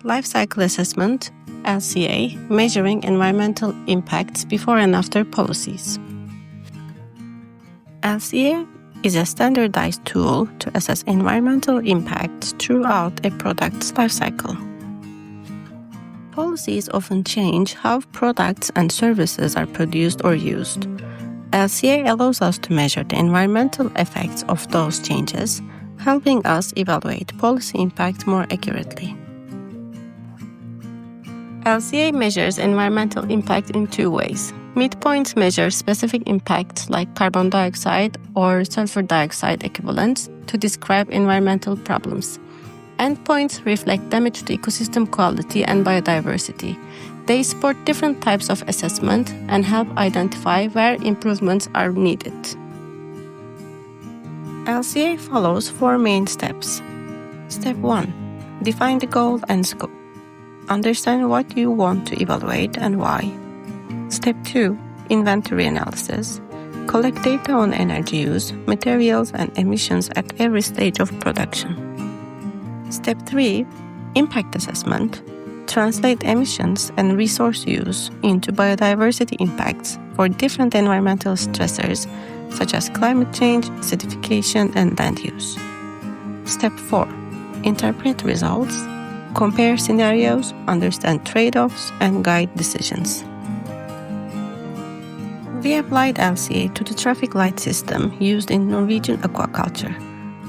Life Cycle Assessment, LCA, measuring environmental impacts before and after policies. LCA is a standardized tool to assess environmental impacts throughout a product's life cycle. Policies often change how products and services are produced or used. LCA allows us to measure the environmental effects of those changes, helping us evaluate policy impact more accurately. LCA measures environmental impact in two ways. Midpoints measure specific impacts like carbon dioxide or sulfur dioxide equivalents to describe environmental problems. Endpoints reflect damage to ecosystem quality and biodiversity. They support different types of assessment and help identify where improvements are needed. LCA follows 4 main steps. Step 1. Define the goal and scope. Understand what you want to evaluate and why. Step 2. Inventory analysis. Collect data on energy use, materials, and emissions at every stage of production. Step 3. Impact assessment. Translate emissions and resource use into biodiversity impacts for different environmental stressors such as climate change, acidification, and land use. Step 4. Interpret results. Compare scenarios, understand trade-offs, and guide decisions. We applied LCA to the traffic light system used in Norwegian aquaculture,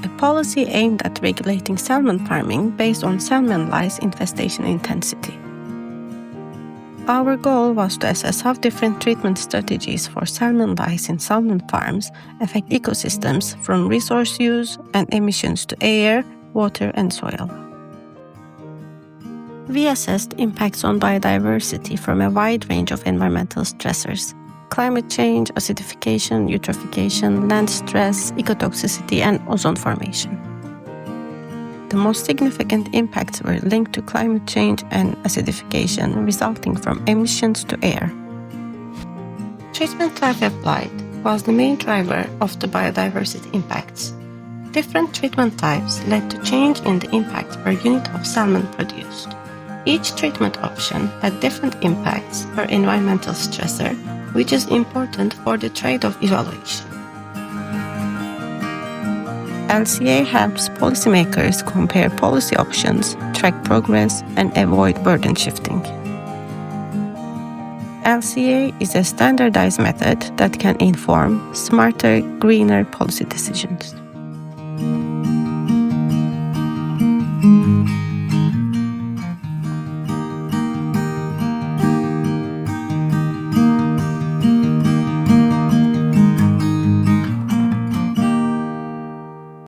a policy aimed at regulating salmon farming based on salmon lice infestation intensity. Our goal was to assess how different treatment strategies for salmon lice in salmon farms affect ecosystems from resource use and emissions to air, water, and soil. We assessed impacts on biodiversity from a wide range of environmental stressors: climate change, acidification, eutrophication, land stress, ecotoxicity, and ozone formation. The most significant impacts were linked to climate change and acidification resulting from emissions to air. Treatment type applied was the main driver of the biodiversity impacts. Different treatment types led to change in the impact per unit of salmon produced. Each treatment option had different impacts per environmental stressor, which is important for the trade-off evaluation. LCA helps policymakers compare policy options, track progress, and avoid burden shifting. LCA is a standardized method that can inform smarter, greener policy decisions.